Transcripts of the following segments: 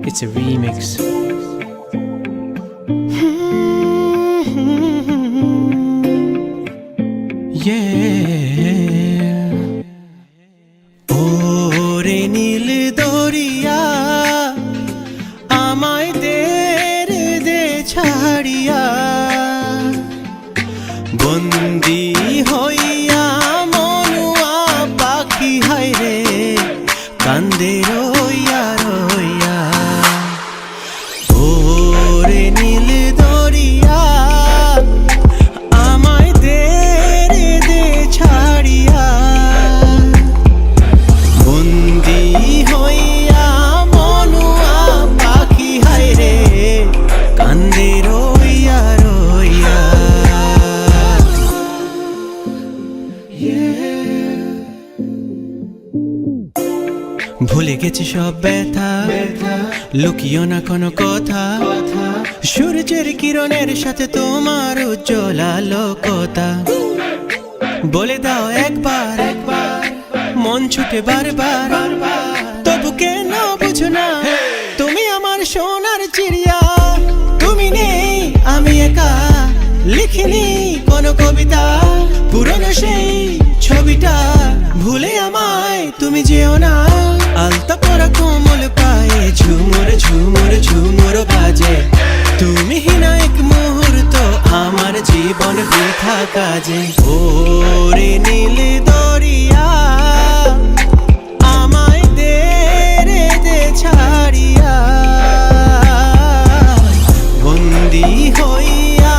It's a remix. Yeah. ওরে নীল দরিয়া আমায় দে ছাড়িয়া, বন্দি হইয়া মনুয়া পাখি হায় রে কান্দে রইয়া রইয়া। ওরে নীল দরিয়া আমায় দে ছাড়িয়া, বন্দি হইয়া মনুয়া পাখি হায় রে কান্দে রইয়া রইয়া। ভুলে গেছি সব ব্যথা, লুকিও না কোনো কথা, সূর্যের কিরণের সাথে তোমার উজ্জ্বল আলোকতা। বলে দাও একবার মন ছুটে বারবার, তবু কেন বুঝো না তুমি আমার সোনার চিড়িয়া। তুমি নেই আমি একা, লিখিনি কোনো কবিতা, পুরনো সেই ছবিটা ভুলে আমায় তুমি যেও না। আলতা পরা কোমল পায়ে ঝুমুর ঝুমুর ঝুমুর বাজে, তুমি হিনা এক মুহূর্ত আমার জীবন বৃথা কাজে। ওরে নীল দরিয়া আমায় দে ছাড়িয়া, বন্দি হইয়া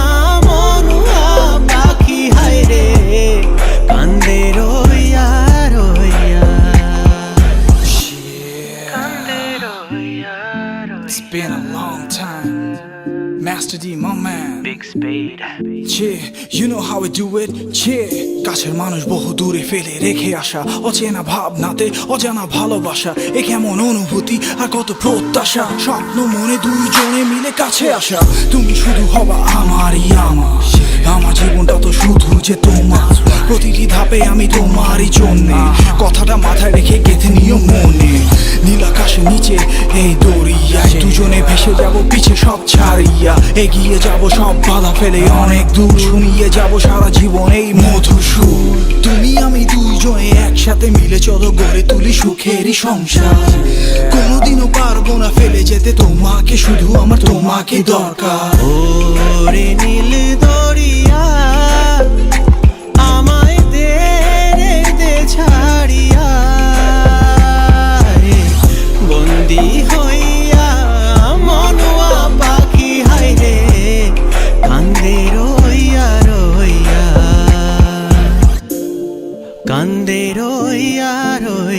মনুয়া পাখি হায় রে কান্দে রইয়া রইয়া। It's been a long time. Master D, my man. Big Spade. Yeah, you know how we do it. Yeah, কাছের মানুষ বহু দূরে ফেলে রেখে আসা, অচেনা ভাবনাতে অজানা ভালোবাসা, এ কেমন অনুভূতি আর কত প্রত্যাশা, স্বপ্ন মনে দুইজনে মিলে কাছে আসা। তুমি শুধু হবা আমারই আমার জীবনটা তো শুধু যে তোমার, প্রতিটি ধাপে আমি তোমারই জন্যে, কথাটা মাথায় রেখে গেঁথে নিও মনে। নীল আকাশের নিচে এই দরিয়ায় দুজনে ভেসে যাব পিছে সব ছাড়িয়া, এগিয়ে যাব সব বাধা ফেলে অনেক দূর, শুনিয়ে যাব সারা জীবন এই মধুর সুর। তুমি আমি দুইজনে একসাথে মিলে চলো গড়ে তুলি সুখেরই সংসার, কোনোদিনও পারবো না ফেলে যেতে তোমাকে, শুধু আমার তোমাকে দরকার। ওরে নীল দরিয়া আমায় দে ছাড়িয়া, বন্দি হইয়া মনুয়া পাখি হায় রে কান্দে রইয়া রইয়া, কান্দে রইয়া রইয়া।